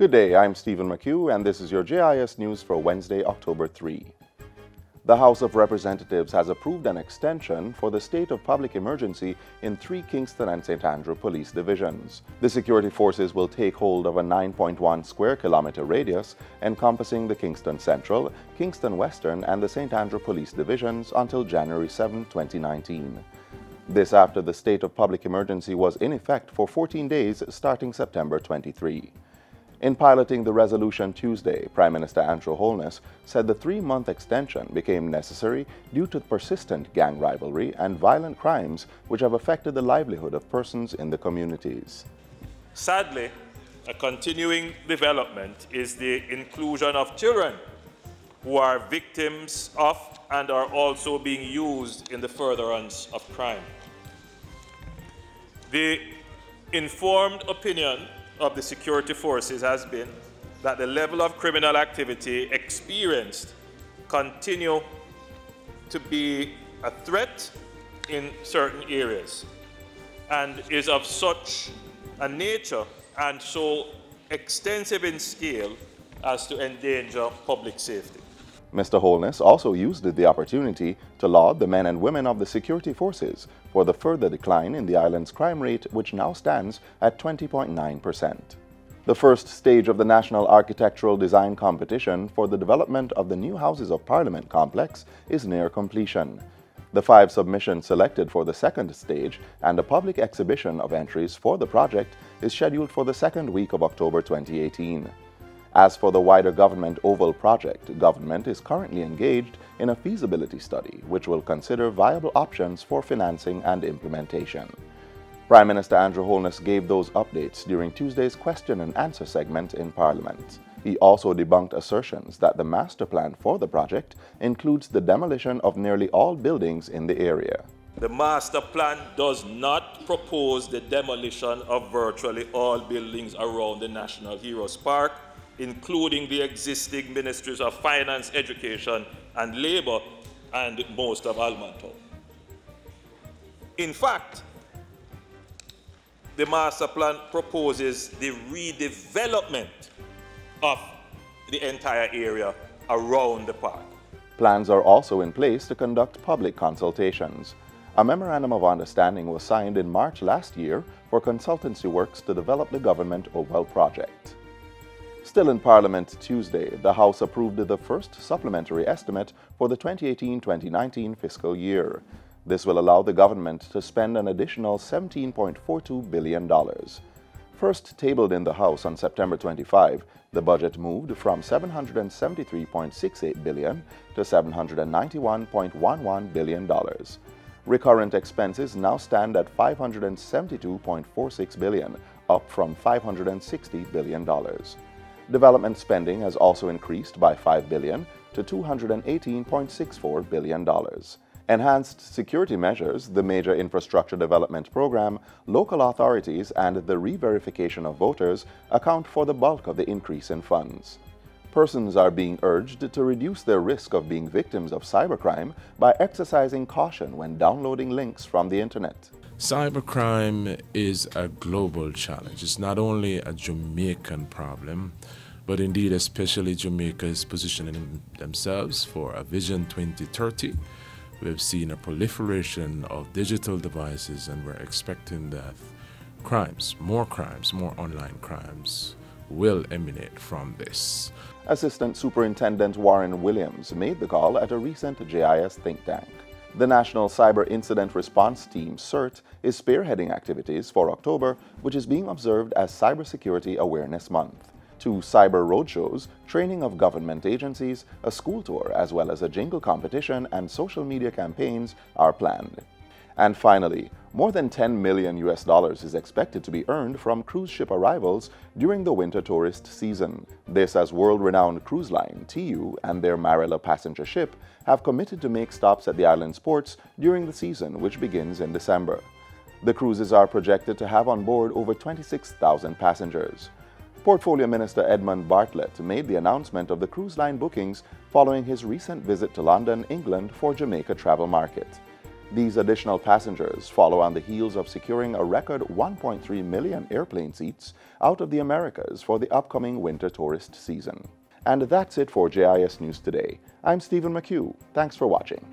Good day, I'm Stephen McHugh, and this is your JIS News for Wednesday, October 3. The House of Representatives has approved an extension for the state of public emergency in 3 Kingston and St. Andrew police divisions. The security forces will take hold of a 9.1 square kilometer radius encompassing the Kingston Central, Kingston Western, and the St. Andrew police divisions until January 7, 2019. This after the state of public emergency was in effect for 14 days starting September 23. In piloting the resolution Tuesday, Prime Minister Andrew Holness said the 3-month extension became necessary due to persistent gang rivalry and violent crimes which have affected the livelihood of persons in the communities. Sadly, a continuing development is the inclusion of children who are victims of and are also being used in the furtherance of crime. The informed opinion of the security forces has been that the level of criminal activity experienced continue to be a threat in certain areas and is of such a nature and so extensive in scale as to endanger public safety. Mr. Holness also used the opportunity to laud the men and women of the security forces for the further decline in the island's crime rate, which now stands at 20.9%. The first stage of the National Architectural Design Competition for the development of the new Houses of Parliament complex is near completion. The 5 submissions selected for the second stage and a public exhibition of entries for the project is scheduled for the second week of October 2018. As for the wider government Oval project, government is currently engaged in a feasibility study which will consider viable options for financing and implementation. Prime Minister Andrew Holness gave those updates during Tuesday's question and answer segment in Parliament. He also debunked assertions that the master plan for the project includes the demolition of nearly all buildings in the area. The master plan does not propose the demolition of virtually all buildings around the National Heroes Park, including the existing Ministries of Finance, Education and Labour and most of Almontown. In fact, the master plan proposes the redevelopment of the entire area around the park. Plans are also in place to conduct public consultations. A memorandum of understanding was signed in March last year for consultancy works to develop the government Oval project. Still in Parliament Tuesday, the House approved the first supplementary estimate for the 2018-2019 fiscal year. This will allow the government to spend an additional $17.42 billion. First tabled in the House on September 25, the budget moved from $773.68 billion to $791.11 billion. Recurrent expenses now stand at $572.46 billion, up from $560 billion. Development spending has also increased by $5 billion to $218.64 billion. Enhanced security measures, the Major Infrastructure Development Program, local authorities, and the re-verification of voters account for the bulk of the increase in funds. Persons are being urged to reduce their risk of being victims of cybercrime by exercising caution when downloading links from the internet. Cybercrime is a global challenge. It's not only a Jamaican problem, but indeed especially Jamaica is positioning themselves for a Vision 2030. We've seen a proliferation of digital devices, and we're expecting that more online crimes will emanate from this. Assistant Superintendent Warren Williams made the call at a recent JIS think tank. The National Cyber Incident Response Team, CERT, is spearheading activities for October, which is being observed as Cybersecurity Awareness Month. 2 cyber roadshows, training of government agencies, a school tour, as well as a jingle competition and social media campaigns are planned. And finally, more than $10 million is expected to be earned from cruise ship arrivals during the winter tourist season. This as world-renowned cruise line TU and their Marilla passenger ship have committed to make stops at the island's ports during the season, which begins in December. The cruises are projected to have on board over 26,000 passengers. Portfolio Minister Edmund Bartlett made the announcement of the cruise line bookings following his recent visit to London, England for Jamaica travel market. These additional passengers follow on the heels of securing a record 1.3 million airplane seats out of the Americas for the upcoming winter tourist season. And that's it for JIS News Today. I'm Stephen McHugh. Thanks for watching.